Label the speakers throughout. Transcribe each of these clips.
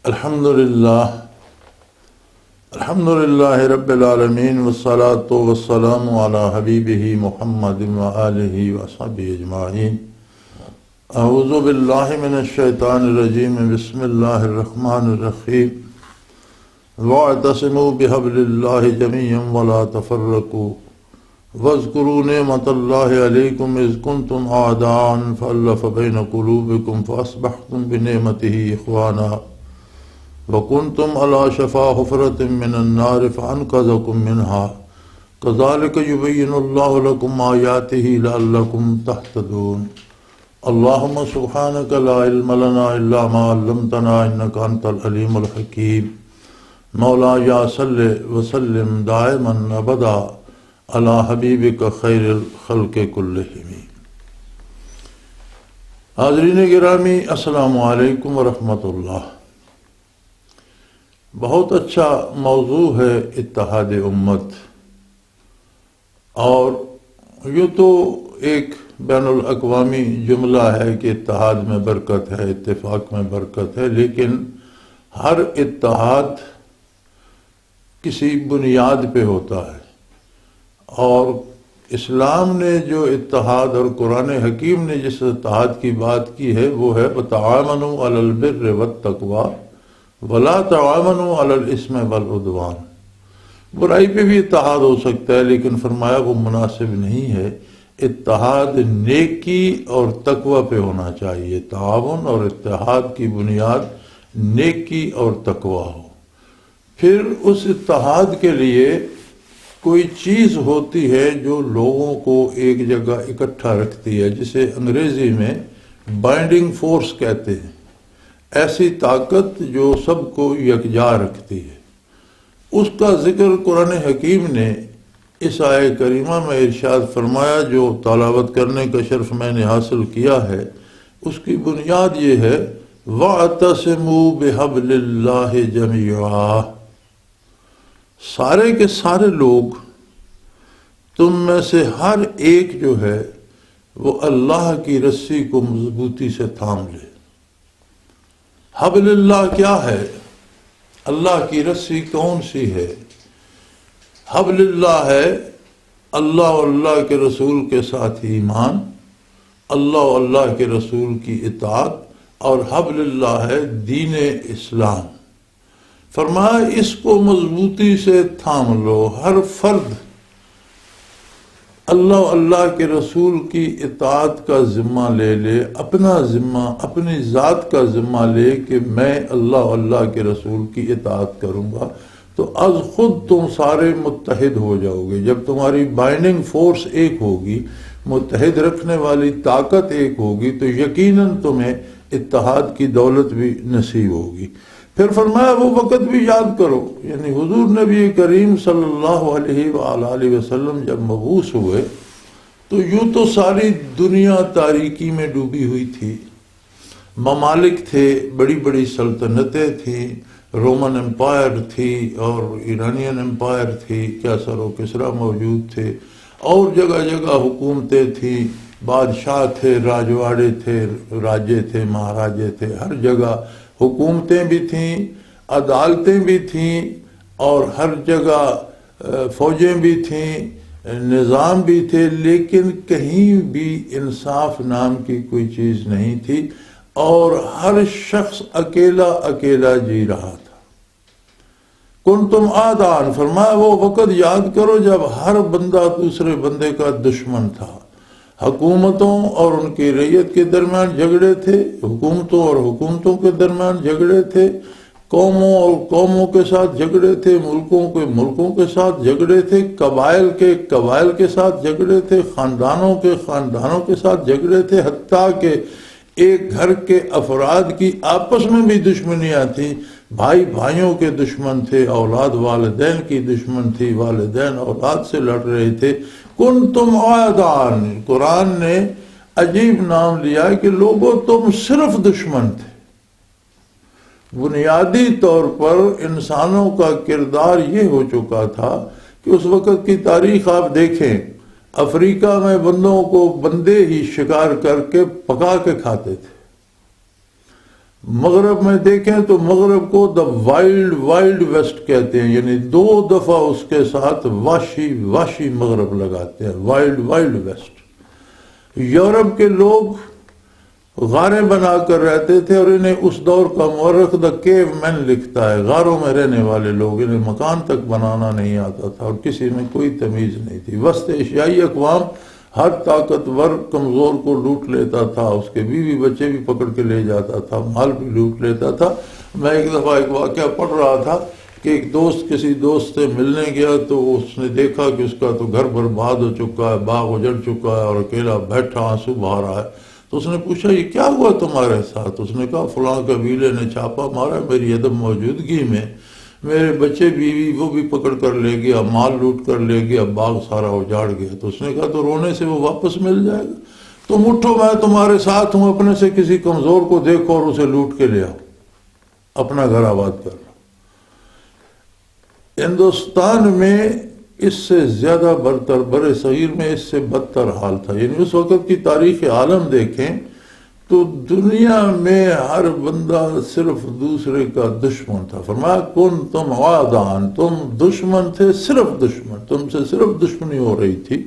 Speaker 1: الحمدللہ رب العالمین والصلاة والسلام علی حبیبہ محمد وآلہ وصحبہ اجمعین۔ اعوذ باللہ من الشیطان الرجیم، بسم اللہ الرحمن الرحیم۔ واعتصموا بحبل اللہ جميعا ولا تفرقوا واذکروا نعمت اللہ علیکم اذ کنتم اعداء فألف بین قلوبکم فاصبحتم بنعمتہ اخوانا وَكُنْتُمْ عَلَى شَفَا حُفْرَةٍ مِّنَ النَّارِ فَأَنْقَذَكُم مِّنْهَا كَذَلِكَ يُبَيِّنُ اللَّهُ لَكُمْ آيَاتِهِ لَعَلَّكُمْ تَهْتَدُونَ۔ اللهم سبحانك لا علم لنا إلا ما علمتنا إنك أنت العليم الحكيم۔ مولاي صل وسلم دائما أبدا على حبيبك خير الخلق كلهم۔ حاضرین گرامی، السلام علیکم ورحمۃ اللہ۔ بہت اچھا موضوع ہے اتحاد امت، اور یہ تو ایک بین الاقوامی جملہ ہے کہ اتحاد میں برکت ہے، اتفاق میں برکت ہے، لیکن ہر اتحاد کسی بنیاد پہ ہوتا ہے، اور اسلام نے جو اتحاد اور قرآن حکیم نے جس اتحاد کی بات کی ہے وہ ہے وَتَعَاوَنُوا عَلَى الْبِرِّ وَالتَّقْوَىٰ وَلَا تَعَاوَنُوا عَلَى الْإِثْمِ وَالْعُدْوَانِ۔ برائی پہ بھی اتحاد ہو سکتا ہے، لیکن فرمایا وہ مناسب نہیں ہے۔ اتحاد نیکی اور تقوی پہ ہونا چاہیے، تعاون اور اتحاد کی بنیاد نیکی اور تقوی ہو۔ پھر اس اتحاد کے لیے کوئی چیز ہوتی ہے جو لوگوں کو ایک جگہ اکٹھا رکھتی ہے، جسے انگریزی میں بائنڈنگ فورس کہتے ہیں، ایسی طاقت جو سب کو یکجا رکھتی ہے۔ اس کا ذکر قرآن حکیم نے اس آیہ کریمہ میں ارشاد فرمایا، جو تلاوت کرنے کا شرف میں نے حاصل کیا ہے۔ اس کی بنیاد یہ ہے وَاعْتَصِمُوا بِحَبْلِ اللَّهِ جَمِيعًا۔ سارے کے سارے لوگ، تم میں سے ہر ایک جو ہے وہ اللہ کی رسی کو مضبوطی سے تھام لے۔ حبل اللہ کیا ہے؟ اللہ کی رسی کون سی ہے؟ حبل اللہ ہے اللہ اور اللہ کے رسول کے ساتھ ایمان، اللہ اور اللہ کے رسول کی اطاعت، اور حبل اللہ ہے دین اسلام۔ فرمایا اس کو مضبوطی سے تھام لو۔ ہر فرد اللہ اللہ کے رسول کی اطاعت کا ذمہ لے لے، اپنا ذمہ، اپنی ذات کا ذمہ لے کہ میں اللہ اللہ کے رسول کی اطاعت کروں گا، تو از خود تم سارے متحد ہو جاؤ گے۔ جب تمہاری بائنڈنگ فورس ایک ہوگی، متحد رکھنے والی طاقت ایک ہوگی، تو یقیناً تمہیں اتحاد کی دولت بھی نصیب ہوگی۔ پھر فرمایا وہ وقت بھی یاد کرو، یعنی حضور نبی کریم صلی اللہ علیہ وآلہ وسلم جب مبعوث ہوئے تو یوں تو ساری دنیا تاریکی میں ڈوبی ہوئی تھی، ممالک تھے، بڑی بڑی سلطنتیں تھیں، رومن امپائر تھی اور ایرانین امپائر تھی، کیسر و کسریٰ موجود تھے، اور جگہ جگہ حکومتیں تھیں، بادشاہ تھے، راجواڑے تھے، راجے تھے، مہاراجے تھے، ہر جگہ حکومتیں بھی تھیں، عدالتیں بھی تھیں، اور ہر جگہ فوجیں بھی تھیں، نظام بھی تھے، لیکن کہیں بھی انصاف نام کی کوئی چیز نہیں تھی، اور ہر شخص اکیلا اکیلا جی رہا تھا۔ کنتم اعداء، فرمایا وہ وقت یاد کرو جب ہر بندہ دوسرے بندے کا دشمن تھا۔ حکومتوں اور ان کی رعیت کے درمیان جھگڑے تھے، حکومتوں اور حکومتوں کے درمیان جھگڑے تھے، قوموں اور قوموں کے ساتھ جھگڑے تھے، ملکوں کے ملکوں کے ساتھ جھگڑے تھے، قبائل کے قبائل کے ساتھ جھگڑے تھے، خاندانوں کے خاندانوں کے ساتھ جھگڑے تھے، حتیٰ کہ ایک گھر کے افراد کی آپس میں بھی دشمنیاں تھیں، بھائی بھائیوں کے دشمن تھے، اولاد والدین کی دشمن تھی، والدین اولاد سے لڑ رہے تھے۔ کنتم اعداء، قرآن نے عجیب نام لیا کہ لوگوں تم صرف دشمن تھے۔ بنیادی طور پر انسانوں کا کردار یہ ہو چکا تھا کہ اس وقت کی تاریخ آپ دیکھیں، افریقہ میں بندوں کو بندے ہی شکار کر کے پکا کے کھاتے تھے، مغرب میں دیکھیں تو مغرب کو دا وائلڈ ویسٹ کہتے ہیں، یعنی 2 دفعہ اس کے ساتھ واشی مغرب لگاتے ہیں، وائلڈ ویسٹ۔ یورپ کے لوگ غاریں بنا کر رہتے تھے، اور انہیں اس دور کا مورخ دا کیو مین لکھتا ہے، غاروں میں رہنے والے لوگ، انہیں مکان تک بنانا نہیں آتا تھا اور کسی میں کوئی تمیز نہیں تھی۔ وسط ایشیائی اقوام ہر طاقتور کمزور کو لوٹ لیتا تھا، اس کے بیوی بچے بھی پکڑ کے لے جاتا تھا، مال بھی لوٹ لیتا تھا۔ میں ایک دفعہ ایک واقعہ پڑھ رہا تھا کہ ایک دوست کسی دوست سے ملنے گیا تو اس نے دیکھا کہ اس کا تو گھر برباد ہو چکا ہے، باغ اجڑ چکا ہے اور اکیلا بیٹھا آنسو بہا رہا ہے۔ تو اس نے پوچھا یہ کیا ہوا تمہارے ساتھ؟ اس نے کہا فلاں قبیلے نے چھاپا مارا میری عدم موجودگی میں، میرے بچے بیوی وہ بھی پکڑ کر لے گیا، مال لوٹ کر لے گیا، باغ سارا اجاڑ گیا۔ تو اس نے کہا تو رونے سے وہ واپس مل جائے گا؟ تم اٹھو، میں تمہارے ساتھ ہوں، اپنے سے کسی کمزور کو دیکھو اور اسے لوٹ کے لے آؤ، اپنا گھر آباد کر لو۔ ہندوستان میں اس سے زیادہ برتر، بر صغیر میں اس سے بدتر حال تھا۔ یعنی اس وقت کی تاریخ عالم دیکھیں تو دنیا میں ہر بندہ صرف دوسرے کا دشمن تھا۔ فرمایا کن تم عادان، تم دشمن تھے، صرف دشمن، تم سے صرف دشمنی ہو رہی تھی۔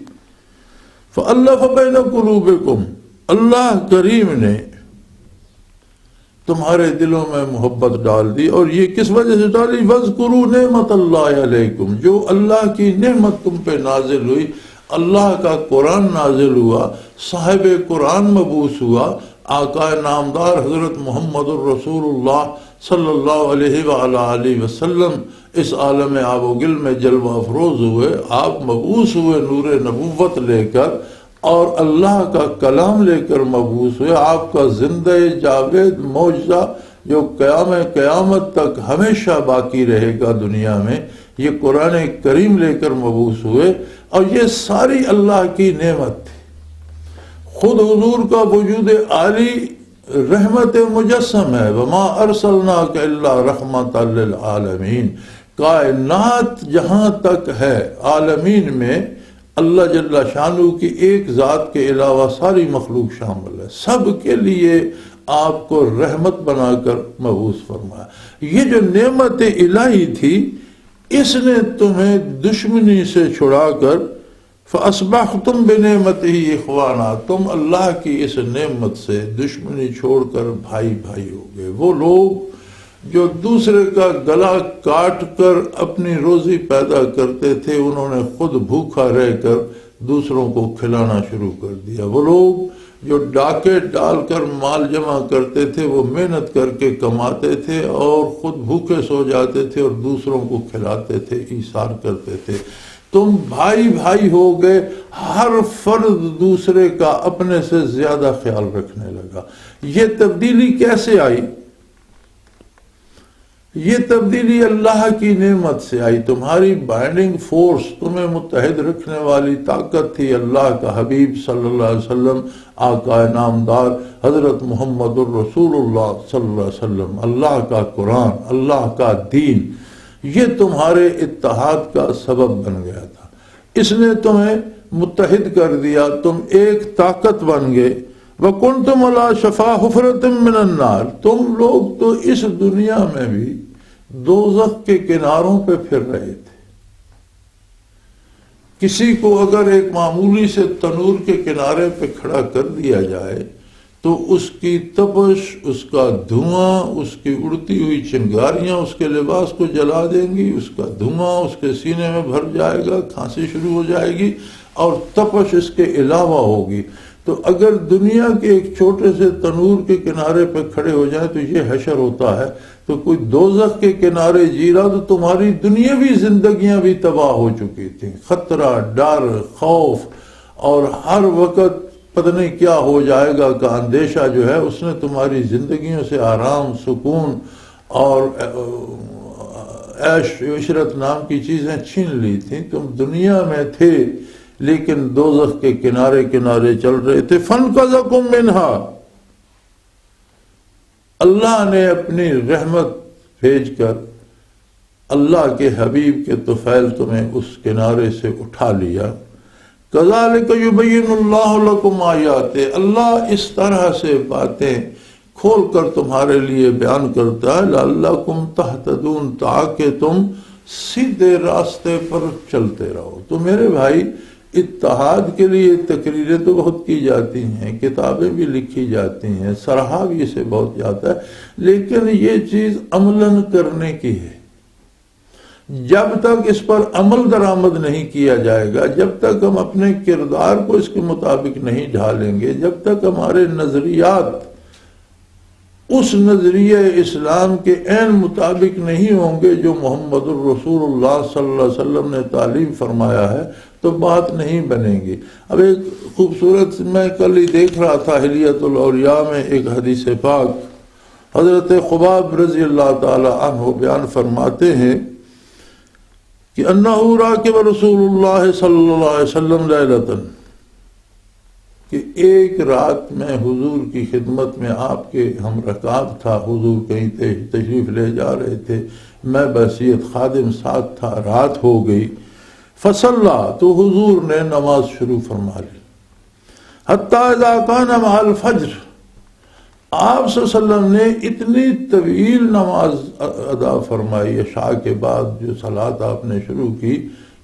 Speaker 1: فَأَلَّفَ بَيْنَ قُلُوبِكُمْ، اللہ کریم نے تمہارے دلوں میں محبت ڈال دی، اور یہ کس وجہ سے ڈالی؟ وَاذْكُرُوا نِعْمَتَ اللَّهِ عَلَيْكُمْ، جو اللہ کی نعمت تم پہ نازل ہوئی، اللہ کا قرآن نازل ہوا، صاحب قرآن مبعوث ہوا، آقا نامدار حضرت محمد الرسول اللہ صلی اللہ علیہ وآلہ وسلم اس عالم آب و گل میں جلوہ افروز ہوئے، آپ مبعوث ہوئے نور نبوت لے کر، اور اللہ کا کلام لے کر مبعوث ہوئے، آپ کا زندہ جاوید معجزہ جو قیامت تک ہمیشہ باقی رہے گا دنیا میں، یہ قرآن کریم لے کر مبعوث ہوئے، اور یہ ساری اللہ کی نعمت تھی۔ خود حضور کا وجود عالی رحمت مجسم ہے، وما ارسلناک الا رحمت للعالمین۔ کائنات جہاں تک ہے عالمین میں اللہ جل شانہ کی ایک ذات کے علاوہ ساری مخلوق شامل ہے، سب کے لیے آپ کو رحمت بنا کر مبعوث فرمایا۔ یہ جو نعمت الہی تھی اس نے تمہیں دشمنی سے چھڑا کر فَأَصْبَحْتُمْ بِنِعْمَتِهِ إِخْوَانًا، تم اللہ کی اس نعمت سے دشمنی چھوڑ کر بھائی ہو گئے۔ وہ لوگ جو دوسرے کا گلا کاٹ کر اپنی روزی پیدا کرتے تھے، انہوں نے خود بھوکا رہ کر دوسروں کو کھلانا شروع کر دیا۔ وہ لوگ جو ڈاکے ڈال کر مال جمع کرتے تھے، وہ محنت کر کے کماتے تھے اور خود بھوکے سو جاتے تھے اور دوسروں کو کھلاتے تھے، ایثار کرتے تھے۔ تم بھائی ہو گئے، ہر فرد دوسرے کا اپنے سے زیادہ خیال رکھنے لگا۔ یہ تبدیلی کیسے آئی؟ یہ تبدیلی اللہ کی نعمت سے آئی۔ تمہاری بائنڈنگ فورس، تمہیں متحد رکھنے والی طاقت تھی اللہ کا حبیب صلی اللہ علیہ وسلم، آقا نامدار حضرت محمد الرسول اللہ صلی اللہ علیہ وسلم، اللہ کا قرآن، اللہ کا دین، یہ تمہارے اتحاد کا سبب بن گیا تھا۔ اس نے تمہیں متحد کر دیا، تم ایک طاقت بن گئے۔ وَكُنْتُمْ عَلَىٰ شَفَا حُفْرَةٍ مِّنَ النَّارِ، تم لوگ تو اس دنیا میں بھی دوزخ کے کناروں پہ پھر رہے تھے۔ کسی کو اگر ایک معمولی سے تنور کے کنارے پہ کھڑا کر دیا جائے تو اس کی تپش، اس کا دھواں، اس کی اڑتی ہوئی چنگاریاں اس کے لباس کو جلا دیں گی، اس کا دھواں اس کے سینے میں بھر جائے گا، کھانسی شروع ہو جائے گی اور تپش اس کے علاوہ ہوگی۔ تو اگر دنیا کے ایک چھوٹے سے تنور کے کنارے پہ کھڑے ہو جائیں تو یہ حشر ہوتا ہے، تو کوئی دوزخ کے کنارے جی رہا تو تمہاری دنیاوی زندگیاں بھی تباہ ہو چکی تھیں۔ خطرہ، ڈر، خوف اور ہر وقت پتہ نہیں کیا ہو جائے گا کا اندیشہ جو ہے، اس نے تمہاری زندگیوں سے آرام، سکون اور عیش عشرت نام کی چیزیں چھین لی تھیں۔ تم دنیا میں تھے لیکن دوزخ کے کنارے کنارے چل رہے تھے۔ فَانْقَذَكُم مِّنْهَا، اللہ نے اپنی رحمت بھیج کر اللہ کے حبیب کے طفیل تمہیں اس کنارے سے اٹھا لیا۔ كَذَلِكَ يُبَيِّنُ اللَّهُ لَكُمْ آيَاتِهِ، اللہ اس طرح سے باتیں کھول کر تمہارے لیے بیان کرتا ہے لعلکم تہتدون، تاکہ تم سیدھے راستے پر چلتے رہو۔ تو میرے بھائی، اتحاد کے لیے تقریریں تو بہت کی جاتی ہیں، کتابیں بھی لکھی جاتی ہیں، سراہا بھی اسے بہت جاتا ہے، لیکن یہ چیز عملاً کرنے کی ہے۔ جب تک اس پر عمل درآمد نہیں کیا جائے گا، جب تک ہم اپنے کردار کو اس کے مطابق نہیں ڈھالیں گے، جب تک ہمارے نظریات اس نظریہ اسلام کے عین مطابق نہیں ہوں گے جو محمد الرسول اللہ صلی اللہ علیہ وسلم نے تعلیم فرمایا ہے، تو بات نہیں بنے گی۔ اب ایک خوبصورت، میں کل ہی دیکھ رہا تھا حلیۃ الاولیاء میں ایک حدیث پاک، حضرت خباب رضی اللہ تعالی عنہ بیان فرماتے ہیں کہ انہ راکب رسول اللہ صلی اللہ علیہ وسلم لیلۃ، کہ ایک رات میں حضور کی خدمت میں آپ کے ہم رکعت تھا، حضور کہیں تشریف لے جا رہے تھے، میں بحیثیت خادم ساتھ تھا، رات ہو گئی، فصلی، تو حضور نے نماز شروع فرما لی، حتی اذا کان مع الفجر، آپ صلی اللہ علیہ وسلم نے اتنی طویل نماز ادا فرمائی عشاء کے بعد، جو صلاۃ آپ نے شروع کی،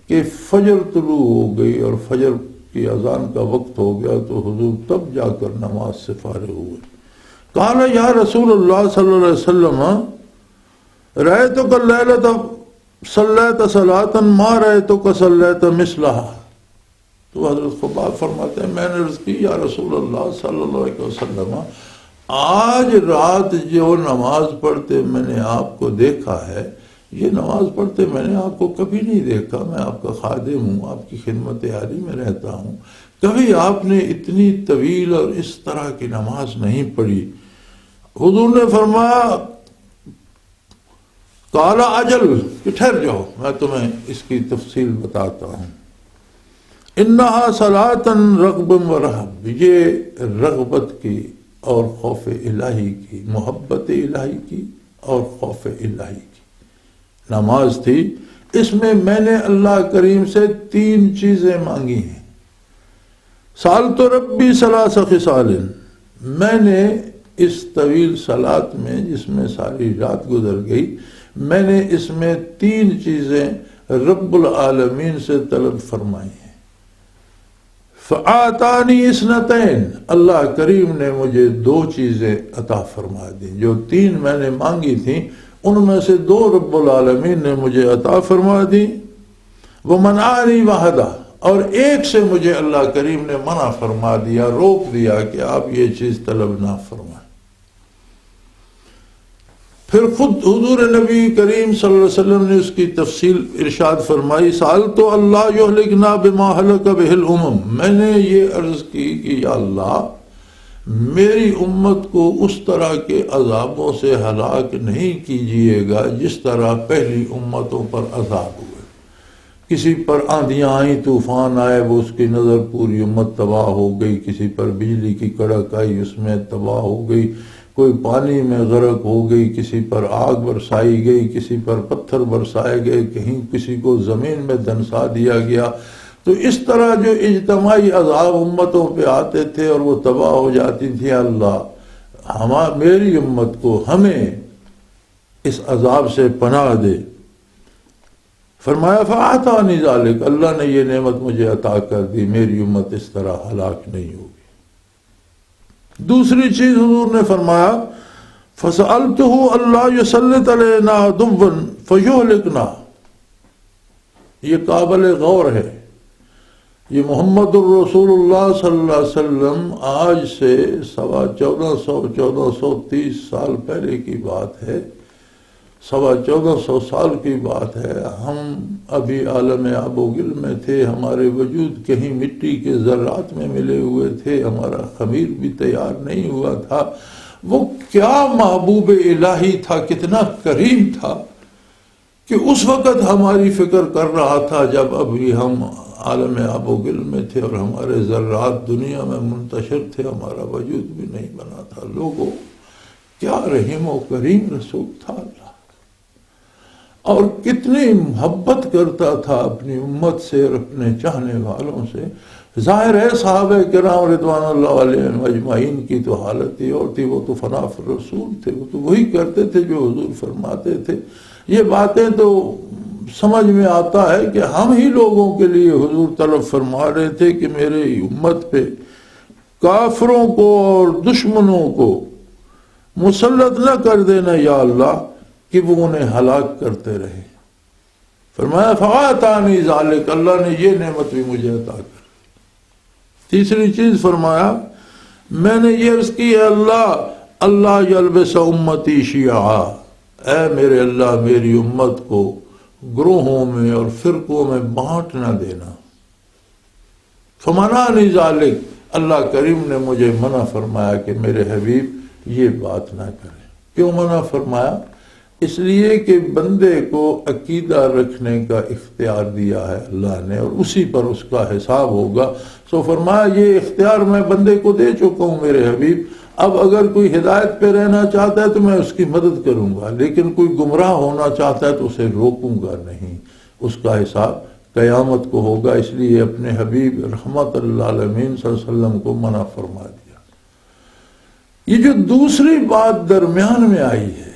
Speaker 1: کہ فجر طلوع ہو گئی اور فجر کی اذان کا وقت ہو گیا، تو حضور تب جا کر نماز سے فارغ ہوئے۔ قال یا رسول اللہ صلی اللہ علیہ وسلم رأیتک اللیلۃ صلیت صلاۃ ما رأیتک صلیت مثلہا، تو حضرت خباب فرماتے ہیں میں نے عرض کی یا رسول اللہ صلی اللہ علیہ وسلم، آج رات جو نماز پڑھتے میں نے آپ کو دیکھا ہے، یہ نماز پڑھتے میں نے آپ کو کبھی نہیں دیکھا، میں آپ کا خادم ہوں، آپ کی خدمت عالی میں رہتا ہوں، کبھی آپ نے اتنی طویل اور اس طرح کی نماز نہیں پڑھی۔ حضور نے فرمایا قال اجل، کہ ٹھہر جاؤ میں تمہیں اس کی تفصیل بتاتا ہوں، انہا صلاۃ رغب و رہب، یہ رغبت کی اور خوف الہی کی، محبت الہی کی اور خوف الہی کی نماز تھی۔ اس میں میں نے اللہ کریم سے 3 چیزیں مانگی ہیں۔ سالت ربی ثلاث خصال، میں نے اس طویل صلاۃ میں جس میں ساری رات گزر گئی، میں نے اس میں 3 چیزیں رب العالمین سے طلب فرمائی ہیں۔ فآتانی اثنتین، اللہ کریم نے مجھے 2 چیزیں عطا فرما دی، جو 3 میں نے مانگی تھیں ان میں سے 2 رب العالمین نے مجھے عطا فرما دی، ومنعنی واحدہ، اور ایک سے مجھے اللہ کریم نے منع فرما دیا، روک دیا کہ آپ یہ چیز طلب نہ فرمائیں۔ پھر خود حضور نبی کریم صلی اللہ علیہ وسلم نے اس کی تفصیل ارشاد فرمائی، سألت اللہ یہلکنا بما ہلک بہ الامم، میں نے یہ عرض کی کہ یا اللہ میری امت کو اس طرح کے عذابوں سے ہلاک نہیں کیجیے گا جس طرح پہلی امتوں پر عذاب ہوئے۔ کسی پر آندیاں آئیں، طوفان آئے، وہ اس کی نظر پوری امت تباہ ہو گئی، کسی پر بجلی کی کڑک آئی، اس میں تباہ ہو گئی، کوئی پانی میں غرق ہو گئی، کسی پر آگ برسائی گئی، کسی پر پتھر برسائے گئے، کہیں کسی کو زمین میں دنسا دیا گیا۔ تو اس طرح جو اجتماعی عذاب امتوں پہ آتے تھے اور وہ تباہ ہو جاتی تھی، اللہ میری امت کو، ہمیں اس عذاب سے پناہ دے۔ فرمایا فَأَعْطَانِي ذَلِكَ، اللہ نے یہ نعمت مجھے عطا کر دی، میری امت اس طرح ہلاک نہیں ہوگی۔ دوسری چیز حضور نے فرمایا فَسَأَلْتُهُ أَلَّا يُسَلِّطَ عَلَيْنَا عَدُوًّا فَيُهْلِكْنَا، یہ قابل غور ہے۔ یہ محمد الرسول اللہ صلی اللہ علیہ وسلم آج سے 1430 سال پہلے کی بات ہے، 1450 سال کی بات ہے۔ ہم ابھی عالم آب و گل میں تھے، ہمارے وجود کہیں مٹی کے ذرات میں ملے ہوئے تھے، ہمارا خمیر بھی تیار نہیں ہوا تھا۔ وہ کیا محبوب الہی تھا، کتنا کریم تھا کہ اس وقت ہماری فکر کر رہا تھا جب ابھی ہم عالم آب و گل میں تھے اور ہمارے ذرات دنیا میں منتشر تھے، ہمارا وجود بھی نہیں بنا تھا۔ لوگوں، کیا رحیم و کریم رسول تھا اللہ، اور کتنی محبت کرتا تھا اپنی امت سے اور اپنے چاہنے والوں سے۔ ظاہر ہے صحابہ کرام رضوان اللہ علیہم اجمعین کی تو حالت ہی اور تھی، وہ تو فنا فی رسول تھے، وہ تو وہی کرتے تھے جو حضور فرماتے تھے۔ یہ باتیں تو سمجھ میں آتا ہے کہ ہم ہی لوگوں کے لیے حضور طلب فرما رہے تھے کہ میرے امت پہ کافروں کو اور دشمنوں کو مسلط نہ کر دینا یا اللہ کہ وہ انہیں ہلاک کرتے رہے۔ فرمایا فَآتَانِي ذَلِكَ، اللہ نے یہ نعمت بھی مجھے عطا کر۔ تیسری چیز فرمایا میں نے یہ عرض کی ہے اللہ یلبس امتی شیعا، اے میرے اللہ میری امت کو گروہوں میں اور فرقوں میں بانٹ نہ دینا۔ فمنعنی ذالک، اللہ کریم نے مجھے منع فرمایا کہ میرے حبیب یہ بات نہ کریں۔ کیوں منع فرمایا؟ اس لیے کہ بندے کو عقیدہ رکھنے کا اختیار دیا ہے اللہ نے، اور اسی پر اس کا حساب ہوگا۔ سو فرمایا یہ اختیار میں بندے کو دے چکا ہوں میرے حبیب، اب اگر کوئی ہدایت پہ رہنا چاہتا ہے تو میں اس کی مدد کروں گا، لیکن کوئی گمراہ ہونا چاہتا ہے تو اسے روکوں گا نہیں، اس کا حساب قیامت کو ہوگا۔ اس لیے اپنے حبیب رحمت اللہ عالمین صلی اللہ علیہ وسلم کو منع فرما دیا۔ یہ جو دوسری بات درمیان میں آئی ہے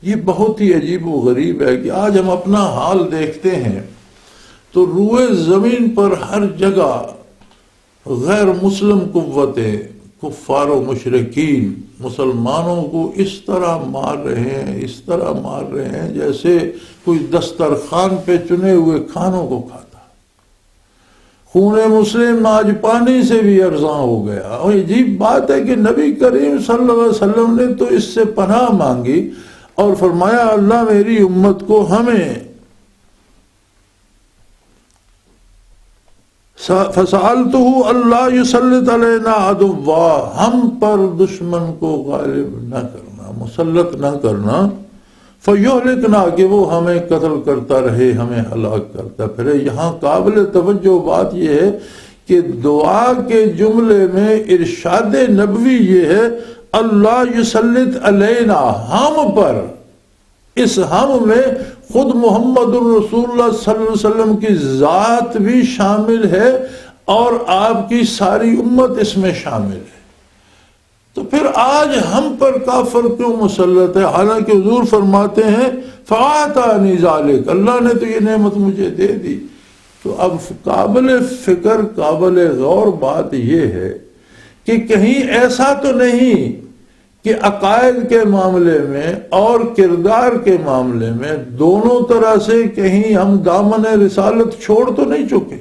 Speaker 1: یہ بہت ہی عجیب و غریب ہے کہ آج ہم اپنا حال دیکھتے ہیں تو روئے زمین پر ہر جگہ غیر مسلم قوتیں، کفار و مشرکین مسلمانوں کو اس طرح مار رہے ہیں جیسے کوئی دسترخوان پہ چنے ہوئے کھانوں کو کھاتا۔ خون مسلم آج پانی سے بھی ارزاں ہو گیا، اور عجیب بات ہے کہ نبی کریم صلی اللہ علیہ وسلم نے تو اس سے پناہ مانگی اور فرمایا اللہ میری امت کو ہمیں فَسَأَلْتُهُ أَلَّا يُسَلِّطَ عَلَيْنَا عَدُوًّا، ہم پر دشمن کو غالب نہ کرنا، مسلط نہ کرنا، فَيُهْلِكْنَا، کہ وہ ہمیں قتل کرتا رہے، ہمیں ہلاک کرتا پھرے۔ یہاں قابل توجہ بات یہ ہے کہ دعا کے جملے میں ارشاد نبوی یہ ہے اللہ یسلط علینا، ہم پر۔ اس ہم میں خود محمد الرسول اللہ صلی اللہ علیہ وسلم کی ذات بھی شامل ہے اور آپ کی ساری امت اس میں شامل ہے۔ تو پھر آج ہم پر کافر کیوں مسلط ہے؟ حالانکہ حضور فرماتے ہیں فَآتَانِي ذَلِكَ، اللہ نے تو یہ نعمت مجھے دے دی۔ تو اب قابل فکر قابل غور بات یہ ہے کہ کہیں ایسا تو نہیں کہ عقائد کے معاملے میں اور کردار کے معاملے میں دونوں طرح سے کہیں ہم دامن رسالت چھوڑ تو نہیں چکے،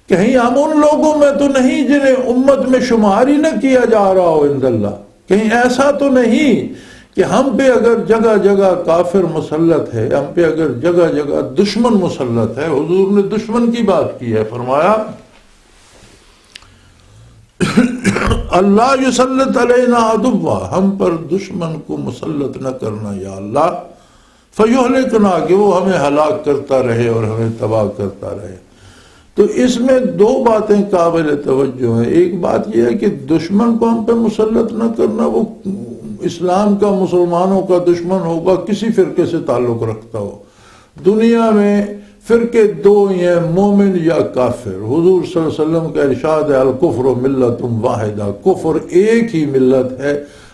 Speaker 1: کہیں ہم ان لوگوں میں تو نہیں جنہیں امت میں شمار ہی نہ کیا جا رہا ہو عند اللہ، کہیں ایسا تو نہیں کہ ہم پہ اگر جگہ جگہ کافر مسلط ہے، ہم پہ اگر جگہ جگہ دشمن مسلط ہے۔ حضور نے دشمن کی بات کی ہے، فرمایا اللہ یسلط علینا عدوا، ہم پر دشمن کو مسلط نہ کرنا یا اللہ، فیہلکنا، کہ وہ ہمیں ہلاک کرتا رہے اور ہمیں تباہ کرتا رہے۔ تو اس میں دو باتیں قابل توجہ ہیں۔ ایک بات یہ ہے کہ دشمن کو ہم پہ مسلط نہ کرنا، وہ اسلام کا مسلمانوں کا دشمن ہوگا، کسی فرقے سے تعلق رکھتا ہو۔ دنیا میں فرقے دو ہی ہیں، مومن یا کافر۔ حضور صلی اللہ علیہ وسلم کا ارشاد ہے الکفر ملت واحدہ، کفر ایک ہی ملت ہے۔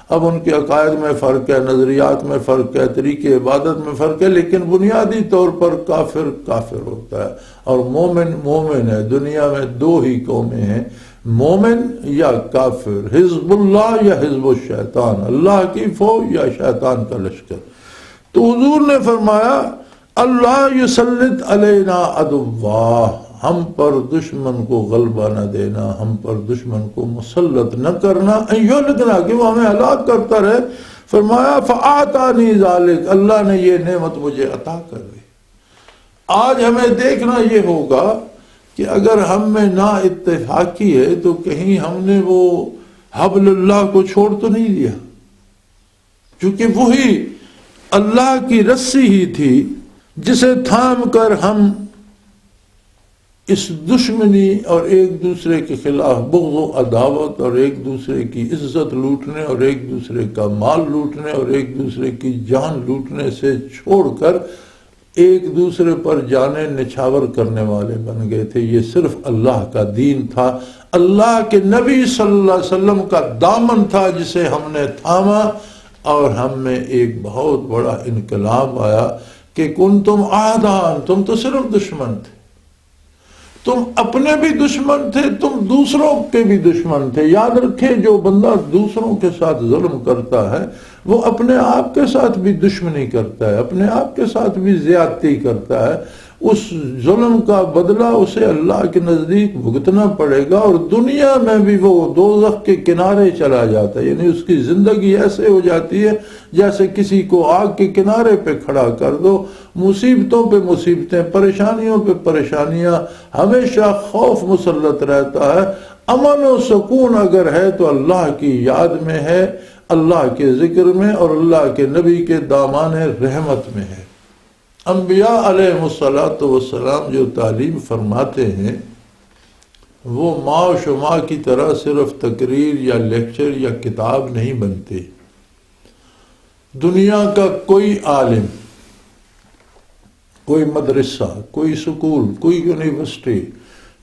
Speaker 1: اب ان کے عقائد میں فرق ہے، نظریات میں فرق ہے، طریقے عبادت میں فرق ہے، لیکن بنیادی طور پر کافر کافر ہوتا ہے اور مومن مومن ہے۔ دنیا میں دو ہی قومیں ہیں، مومن یا کافر، حزب اللہ یا حزب الشیطان، اللہ کی فوج یا شیطان کا لشکر۔ تو حضور نے فرمایا اللہ یسلط علینا عدوا، ہم پر دشمن کو غلبہ نہ دینا، ہم پر دشمن کو مسلط نہ کرنا، یہلکنا، کہ وہ ہمیں ہلاک کرتا رہے۔ فرمایا فآتانی ذالک، اللہ نے یہ نعمت مجھے عطا کر دی۔ آج ہمیں دیکھنا یہ ہوگا کہ اگر ہم میں نا اتفاقی ہے تو کہیں ہم نے وہ حبل اللہ کو چھوڑ تو نہیں دیا، کیونکہ وہی اللہ کی رسی ہی تھی جسے تھام کر ہم اس دشمنی اور ایک دوسرے کے خلاف بغض و عداوت اور ایک دوسرے کی عزت لوٹنے اور ایک دوسرے کا مال لوٹنے اور ایک دوسرے کی جان لوٹنے سے چھوڑ کر ایک دوسرے پر جانیں نچھاور کرنے والے بن گئے تھے۔ یہ صرف اللہ کا دین تھا، اللہ کے نبی صلی اللہ علیہ وسلم کا دامن تھا جسے ہم نے تھاما، اور ہم میں ایک بہت بڑا انقلاب آیا کہ کنتم اعداء، تم تو صرف دشمن تھے، تم اپنے بھی دشمن تھے، تم دوسروں کے بھی دشمن تھے۔ یاد رکھیں، جو بندہ دوسروں کے ساتھ ظلم کرتا ہے وہ اپنے آپ کے ساتھ بھی دشمنی کرتا ہے، اپنے آپ کے ساتھ بھی زیادتی کرتا ہے۔ اس ظلم کا بدلہ اسے اللہ کے نزدیک بھگتنا پڑے گا، اور دنیا میں بھی وہ دوزخ کے کنارے چلا جاتا ہے، یعنی اس کی زندگی ایسے ہو جاتی ہے جیسے کسی کو آگ کے کنارے پہ کھڑا کر دو، مصیبتوں پہ مصیبتیں، پریشانیوں پہ پریشانیاں، ہمیشہ خوف مسلط رہتا ہے۔ امن و سکون اگر ہے تو اللہ کی یاد میں ہے، اللہ کے ذکر میں، اور اللہ کے نبی کے دامان رحمت میں ہے۔ انبیاء علیہ السلام جو تعلیم فرماتے ہیں وہ ما و شما کی طرح صرف تقریر یا لیکچر یا کتاب نہیں بنتے۔ دنیا کا کوئی عالم، کوئی مدرسہ، کوئی سکول، کوئی یونیورسٹی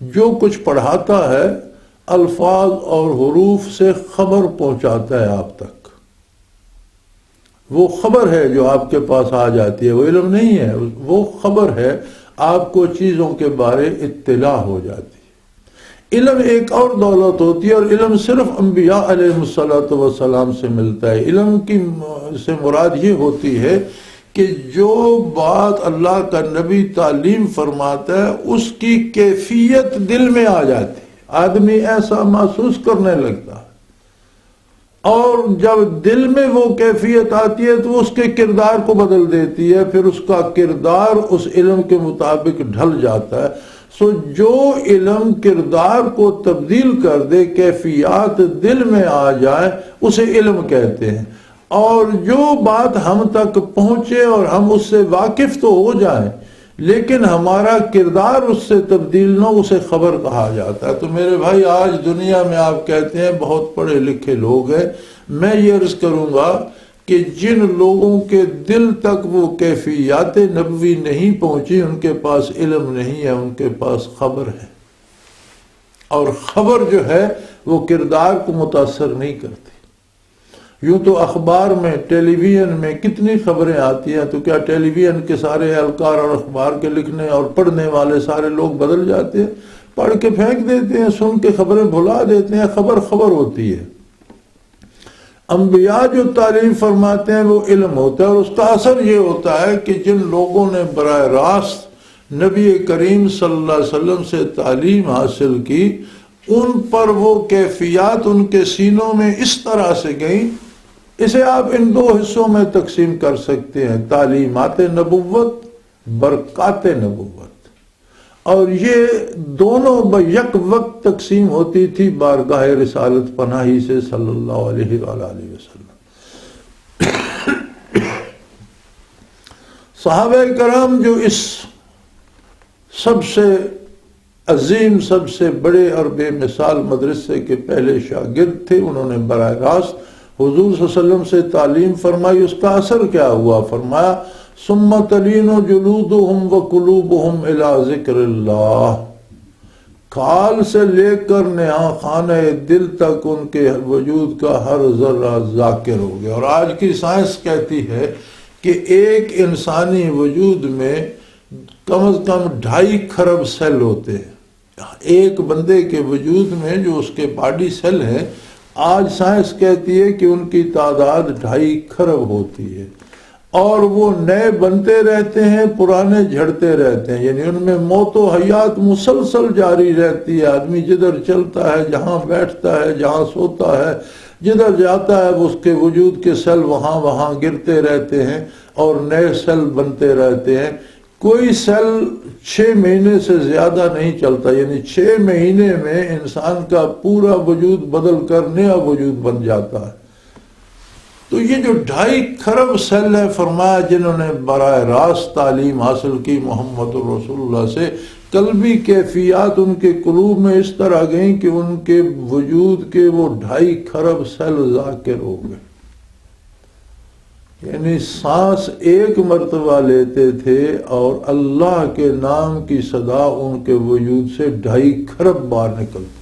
Speaker 1: جو کچھ پڑھاتا ہے الفاظ اور حروف سے خبر پہنچاتا ہے آپ تک۔ وہ خبر ہے جو آپ کے پاس آ جاتی ہے، وہ علم نہیں ہے، وہ خبر ہے، آپ کو چیزوں کے بارے اطلاع ہو جاتی ہے۔ علم ایک اور دولت ہوتی ہے، اور علم صرف انبیاء علیہ السلام سے ملتا ہے۔ علم کی سے مراد یہ ہوتی ہے کہ جو بات اللہ کا نبی تعلیم فرماتا ہے اس کی کیفیت دل میں آ جاتی ہے، آدمی ایسا محسوس کرنے لگتا ہے، اور جب دل میں وہ کیفیت آتی ہے تو اس کے کردار کو بدل دیتی ہے، پھر اس کا کردار اس علم کے مطابق ڈھل جاتا ہے۔ سو جو علم کردار کو تبدیل کر دے، کیفیات دل میں آ جائے، اسے علم کہتے ہیں۔ اور جو بات ہم تک پہنچے اور ہم اس سے واقف تو ہو جائیں لیکن ہمارا کردار اس سے تبدیل نہ، اسے خبر کہا جاتا ہے۔ تو میرے بھائی، آج دنیا میں آپ کہتے ہیں بہت پڑھے لکھے لوگ ہیں، میں یہ عرض کروں گا کہ جن لوگوں کے دل تک وہ کیفیات نبوی نہیں پہنچی، ان کے پاس علم نہیں ہے، ان کے پاس خبر ہے، اور خبر جو ہے وہ کردار کو متاثر نہیں کرتی۔ یوں تو اخبار میں، ٹیلی ویژن میں کتنی خبریں آتی ہیں، تو کیا ٹیلی ویژن کے سارے اہلکار اور اخبار کے لکھنے اور پڑھنے والے سارے لوگ بدل جاتے ہیں؟ پڑھ کے پھینک دیتے ہیں، سن کے خبریں بھلا دیتے ہیں۔ خبر خبر ہوتی ہے۔ انبیاء جو تعلیم فرماتے ہیں وہ علم ہوتا ہے، اور اس کا اثر یہ ہوتا ہے کہ جن لوگوں نے براہ راست نبی کریم صلی اللہ علیہ وسلم سے تعلیم حاصل کی، ان پر وہ کیفیات ان کے سینوں میں اس طرح سے گئیں۔ اسے آپ ان دو حصوں میں تقسیم کر سکتے ہیں، تعلیمات نبوت، برکات نبوت، اور یہ دونوں بیک وقت تقسیم ہوتی تھی بارگاہ رسالت پناہی سے صلی اللہ علیہ وآلہ وسلم۔ صحابہ کرام جو اس سب سے عظیم، سب سے بڑے اور بے مثال مدرسے کے پہلے شاگرد تھے، انہوں نے براہ راست حضور صلی اللہ علیہ وسلم سے تعلیم فرمائی۔ اس کا اثر کیا ہوا؟ فرمایا ثم تلین جلودہم وقلوبہم الی ذکر اللہ، کھال سے لے کر نہا خانہ دل تک ان کے وجود کا ہر ذرہ ذاکر ہو گیا۔ اور آج کی سائنس کہتی ہے کہ ایک انسانی وجود میں کم از کم 2.5 کھرب سیل ہوتے ہیں۔ ایک بندے کے وجود میں جو اس کے باڈی سیل ہیں، آج سائنس کہتی ہے کہ ان کی تعداد 2.5 کھرب ہوتی ہے، اور وہ نئے بنتے رہتے ہیں، پرانے جھڑتے رہتے ہیں، یعنی ان میں موت و حیات مسلسل جاری رہتی ہے۔ آدمی جدھر چلتا ہے، جہاں بیٹھتا ہے، جہاں سوتا ہے، جدھر جاتا ہے، وہ اس کے وجود کے سیل وہاں گرتے رہتے ہیں اور نئے سیل بنتے رہتے ہیں۔ کوئی سیل 6 مہینے سے زیادہ نہیں چلتا، یعنی 6 مہینے میں انسان کا پورا وجود بدل کر نیا وجود بن جاتا ہے۔ تو یہ جو 2.5 کھرب سیل ہے، فرمایا جنہوں نے براہ راست تعلیم حاصل کی محمد رسول اللہ سے، قلبی کیفیات ان کے قلوب میں اس طرح گئیں کہ ان کے وجود کے وہ 2.5 کھرب سیل ذاکر ہو گئے۔ یعنی سانس ایک مرتبہ لیتے تھے اور اللہ کے نام کی صدا ان کے وجود سے 2.5 کھرب بار نکلتی تھی۔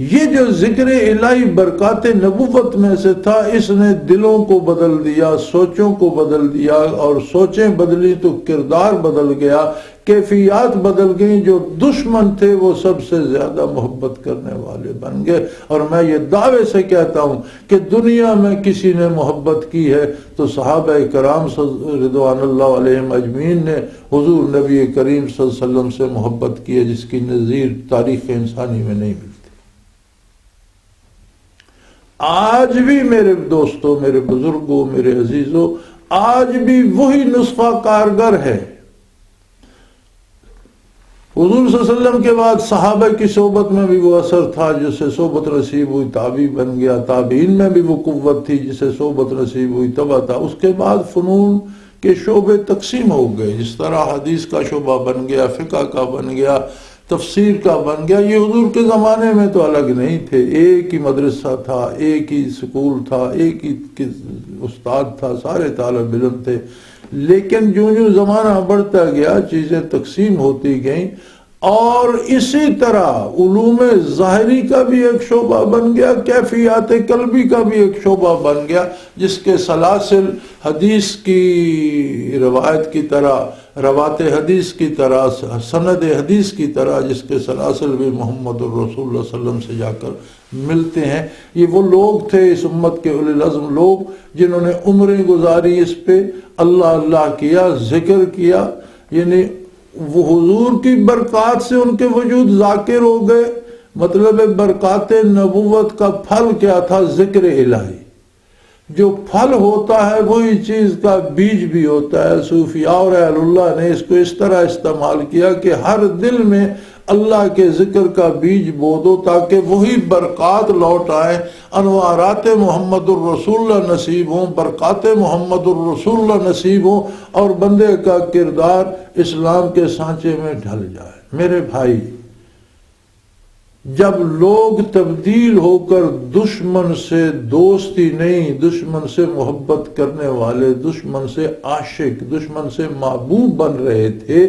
Speaker 1: یہ جو ذکر الہی برکات نبوت میں سے تھا، اس نے دلوں کو بدل دیا، سوچوں کو بدل دیا، اور سوچیں بدلی تو کردار بدل گیا، کیفیات بدل گئیں۔ جو دشمن تھے وہ سب سے زیادہ محبت کرنے والے بن گئے۔ اور میں یہ دعوے سے کہتا ہوں کہ دنیا میں کسی نے محبت کی ہے تو صحابہ کرام رضوان اللہ علیہم اجمعین نے حضور نبی کریم صلی اللہ علیہ وسلم سے محبت کی ہے، جس کی نظیر تاریخ انسانی میں نہیں ملتی۔ آج بھی میرے دوستوں، میرے بزرگوں، میرے عزیزوں، آج بھی وہی نسخہ کارگر ہے۔ حضور صلی اللہ علیہ وسلم کے بعد صحابہ کی صحبت میں بھی وہ اثر تھا جسے صحبت نصیب ہوئی، تابعی بن گیا، تابعین میں بھی وہ قوت تھی جسے صحبت نصیب ہوئی، تبع تھا۔ اس کے بعد فنون کے شعبے تقسیم ہو گئے، جس طرح حدیث کا شعبہ بن گیا، فقہ کا بن گیا، تفسیر کا بن گیا۔ یہ حضور کے زمانے میں تو الگ نہیں تھے، ایک ہی مدرسہ تھا، ایک ہی سکول تھا، ایک ہی استاد تھا، سارے طالب علم تھے۔ لیکن جو زمانہ بڑھتا گیا چیزیں تقسیم ہوتی گئیں، اور اسی طرح علوم ظاہری کا بھی ایک شعبہ بن گیا، کیفیات قلبی کا بھی ایک شعبہ بن گیا، جس کے سلاسل حدیث کی روایت کی طرح، روات حدیث کی طرح، سند حدیث کی طرح، جس کے سلاسل بھی محمد الرسول اللہ صلی اللہ علیہ وسلم سے جا کر ملتے ہیں۔ یہ وہ لوگ تھے اس امت کے اولی العزم لوگ جنہوں نے عمریں گزاری اس پہ، اللہ اللہ کیا، ذکر کیا، یعنی وہ حضور کی برکات سے ان کے وجود ذاکر ہو گئے۔ مطلب برکات نبوت کا پھل کیا تھا؟ ذکر الہی۔ جو پھل ہوتا ہے وہی چیز کا بیج بھی ہوتا ہے۔ صوفیاء اور اہل اللہ نے اس کو اس طرح استعمال کیا کہ ہر دل میں اللہ کے ذکر کا بیج بو دو تاکہ وہی برکات لوٹ آئے، انوارات محمد الرسول اللہ نصیب ہوں، برکات محمد الرسول اللہ نصیب ہوں، اور بندے کا کردار اسلام کے سانچے میں ڈھل جائے۔ میرے بھائی، جب لوگ تبدیل ہو کر دشمن سے دوستی نہیں، دشمن سے محبت کرنے والے، دشمن سے عاشق، دشمن سے محبوب بن رہے تھے،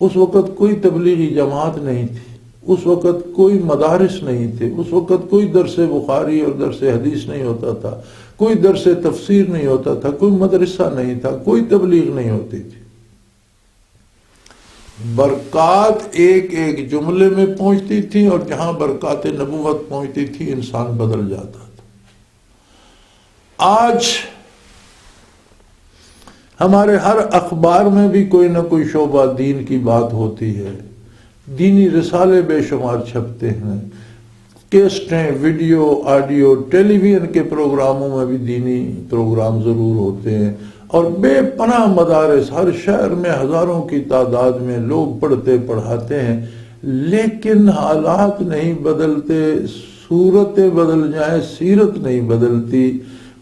Speaker 1: اس وقت کوئی تبلیغی جماعت نہیں تھی، اس وقت کوئی مدارس نہیں تھے، اس وقت کوئی درس بخاری اور درس حدیث نہیں ہوتا تھا، کوئی درس تفسیر نہیں ہوتا تھا، کوئی مدرسہ نہیں تھا، کوئی تبلیغ نہیں ہوتی تھی۔ برکات ایک ایک جملے میں پہنچتی تھی، اور جہاں برکات نبوت پہنچتی تھی انسان بدل جاتا تھا۔ آج ہمارے ہر اخبار میں بھی کوئی نہ کوئی شعبہ دین کی بات ہوتی ہے، دینی رسالے بے شمار چھپتے ہیں، کیسٹیں، ویڈیو، آڈیو، ٹیلی ویژن کے پروگراموں میں بھی دینی پروگرام ضرور ہوتے ہیں، اور بے پناہ مدارس، ہر شہر میں ہزاروں کی تعداد میں لوگ پڑھتے پڑھاتے ہیں، لیکن حالات نہیں بدلتے، صورتیں بدل جائیں، سیرت نہیں بدلتی،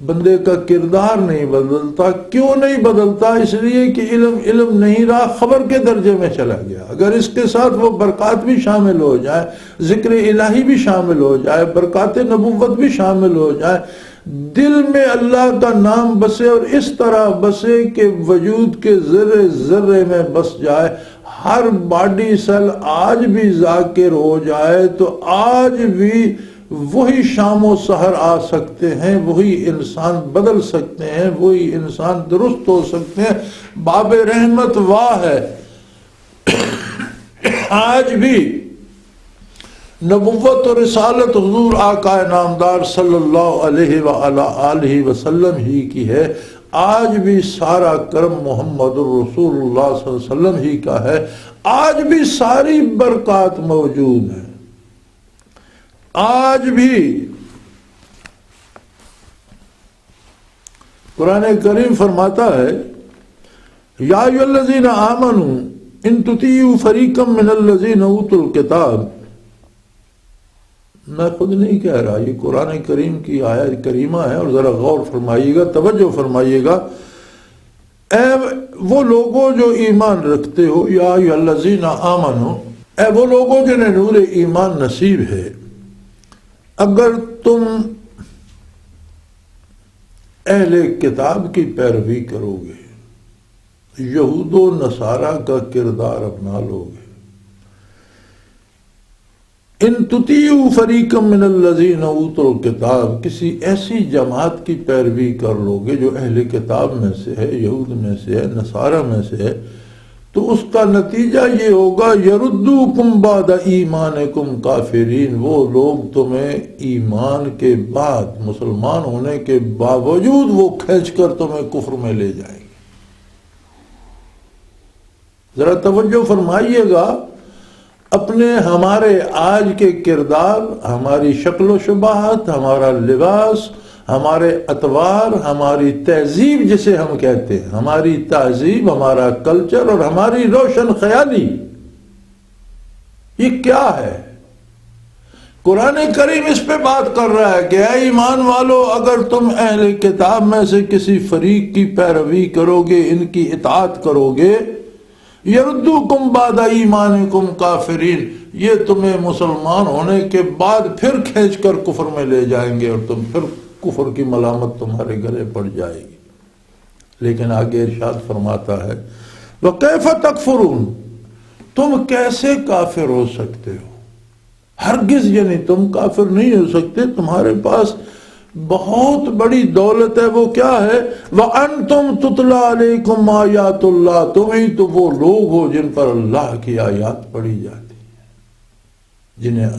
Speaker 1: بندے کا کردار نہیں بدلتا۔ کیوں نہیں بدلتا؟ اس لیے کہ علم نہیں رہا، خبر کے درجے میں چلا گیا۔ اگر اس کے ساتھ وہ برکات بھی شامل ہو جائے، ذکر الہی بھی شامل ہو جائے، برکات نبوت بھی شامل ہو جائے، دل میں اللہ کا نام بسے، اور اس طرح بسے کہ وجود کے ذرے ذرے میں بس جائے، ہر باڈی سیل آج بھی ذاکر ہو جائے، تو آج بھی وہی شام و سحر آ سکتے ہیں، وہی انسان بدل سکتے ہیں، وہی انسان درست ہو سکتے ہیں۔ باب رحمت واہ ہے، آج بھی نبوت و رسالت حضور آقا نامدار صلی اللہ علیہ وآلہ وسلم ہی کی ہے، آج بھی سارا کرم محمد الرسول اللہ صلی اللہ علیہ وسلم ہی کا ہے، آج بھی ساری برکات موجود ہیں۔ آج بھی قرآن کریم فرماتا ہے، یا ایھا الذین آمنوا ان تطیعوا فریقا من الذین اوتوا الکتاب، میں خود نہیں کہہ رہا، یہ قرآن کریم کی آیت کریمہ ہے، اور ذرا غور فرمائیے گا، توجہ فرمائیے گا۔ اے وہ لوگوں جو ایمان رکھتے ہو، یا ایھا الذین آمنوا، اے وہ لوگوں جنہیں نور ایمان نصیب ہے، اگر تم اہل کتاب کی پیروی کرو گے، یہود و نصارہ کا کردار اپنا لو گے، ان تطیعوا فریقا من الذین اوتوا الکتاب، کسی ایسی جماعت کی پیروی کر لو گے جو اہل کتاب میں سے ہے، یہود میں سے ہے، نصارہ میں سے ہے، تو اس کا نتیجہ یہ ہوگا یردوکم بعد ایمانکم کافرین، وہ لوگ تمہیں ایمان کے بعد، مسلمان ہونے کے باوجود وہ کھینچ کر تمہیں کفر میں لے جائیں گے۔ ذرا توجہ فرمائیے گا، اپنے ہمارے آج کے کردار، ہماری شکل و شباہت، ہمارا لباس، ہمارے اطوار، ہماری تہذیب جسے ہم کہتے ہیں، ہماری تہذیب، ہمارا کلچر اور ہماری روشن خیالی، یہ کیا ہے؟ قرآن کریم اس پہ بات کر رہا ہے کہ اے ایمان والو، اگر تم اہل کتاب میں سے کسی فریق کی پیروی کرو گے، ان کی اطاعت کرو گے، یردوکم بعد ایمانکم کافرین، یہ تمہیں مسلمان ہونے کے بعد پھر کھینچ کر کفر میں لے جائیں گے، اور تم پھر کفر کی ملامت تمہارے گلے پڑ جائے گی۔ لیکن آگے ارشاد فرماتا ہے وَكَيْفَ تَكْفُرُونَ، تم کیسے کافر ہو سکتے ہو؟ ہرگز، یعنی تم کافر نہیں ہو سکتے، تمہارے پاس بہت بڑی دولت ہے، وہ کیا ہے؟ وَأَنْتُمْ تُتْلَى عَلَيْكُمْ آیات اللہ، تم ہی تو وہ لوگ ہو جن پر اللہ کی آیات پڑھی جاتی ہیں، جنہیں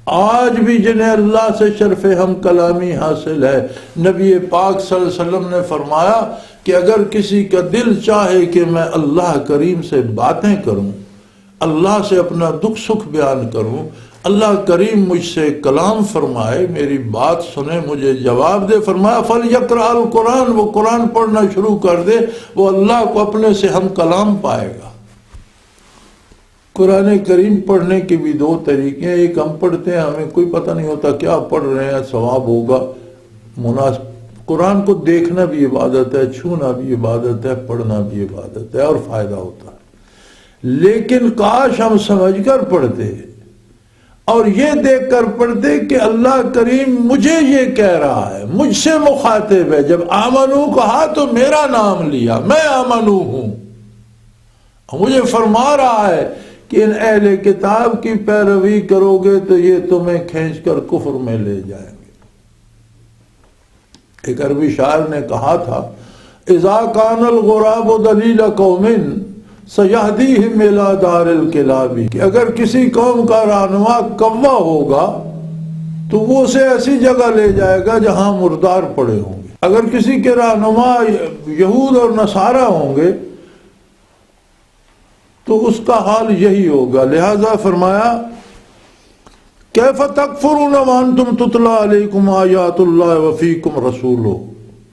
Speaker 1: آج بھی اللہ سے شرف ہم کلامی حاصل ہے۔ نبی پاک صلی اللہ علیہ وسلم نے فرمایا کہ اگر کسی کا دل چاہے کہ میں اللہ کریم سے باتیں کروں، اللہ سے اپنا دکھ سکھ بیان کروں، اللہ کریم مجھ سے کلام فرمائے، میری بات سنے، مجھے جواب دے، فرمایا فَلْيَقْرَأْ الْقُرْآنَ، وہ قرآن پڑھنا شروع کر دے، وہ اللہ کو اپنے سے ہم کلام پائے گا۔ قرآن کریم پڑھنے کے بھی دو طریقے ہیں، ایک ہم پڑھتے ہیں، ہمیں کوئی پتہ نہیں ہوتا کیا پڑھ رہے ہیں، ثواب ہوگا مناسب۔ قرآن کو دیکھنا بھی عبادت ہے، چھونا بھی عبادت ہے، پڑھنا بھی عبادت ہے، اور فائدہ ہوتا ہے۔ لیکن کاش ہم سمجھ کر پڑھتے اور یہ دیکھ کر پڑھتے کہ اللہ کریم مجھے یہ کہہ رہا ہے، مجھ سے مخاطب ہے۔ جب آمنو کہا تو میرا نام لیا، میں آمنو ہوں، مجھے فرما رہا ہے کہ ان اہل کتاب کی پیروی کرو گے تو یہ تمہیں کھینچ کر کفر میں لے جائیں گے۔ ایک عربی شاعر نے کہا تھا اذا کان الغراب دلیل قوم سیہدیہم الی دار الکلاب، کہ اگر کسی قوم کا رہنما کوا ہوگا تو وہ اسے ایسی جگہ لے جائے گا جہاں مردار پڑے ہوں گے۔ اگر کسی کے رہنما یہود اور نصارہ ہوں گے تو اس کا حال یہی ہوگا۔ لہذا فرمایا کیف تکفرون وانتم تتلی علیکم آیات اللہ وفیکم رسولہ،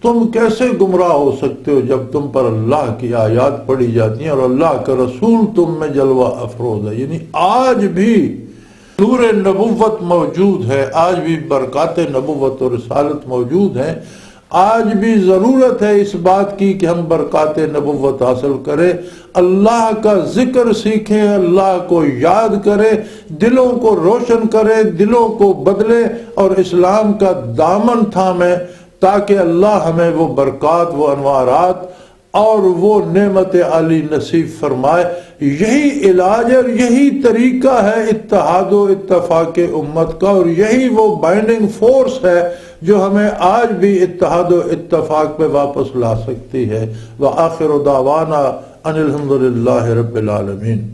Speaker 1: تم کیسے گمراہ ہو سکتے ہو جب تم پر اللہ کی آیات پڑھی جاتی ہیں اور اللہ کا رسول تم میں جلوہ افروز ہے۔ یعنی آج بھی نور نبوت موجود ہے، آج بھی برکات نبوت اور رسالت موجود ہیں، آج بھی ضرورت ہے اس بات کی کہ ہم برکات نبوت حاصل کریں، اللہ کا ذکر سیکھیں، اللہ کو یاد کریں، دلوں کو روشن کریں، دلوں کو بدلیں اور اسلام کا دامن تھامیں، تاکہ اللہ ہمیں وہ برکات، وہ انوارات اور وہ نعمت عالی نصیب فرمائے۔ یہی علاج اور یہی طریقہ ہے اتحاد و اتفاق امت کا، اور یہی وہ بائنڈنگ فورس ہے جو ہمیں آج بھی اتحاد و اتفاق پہ واپس لا سکتی ہے۔ وآخر دعوانا ان الحمد للہ رب العالمین۔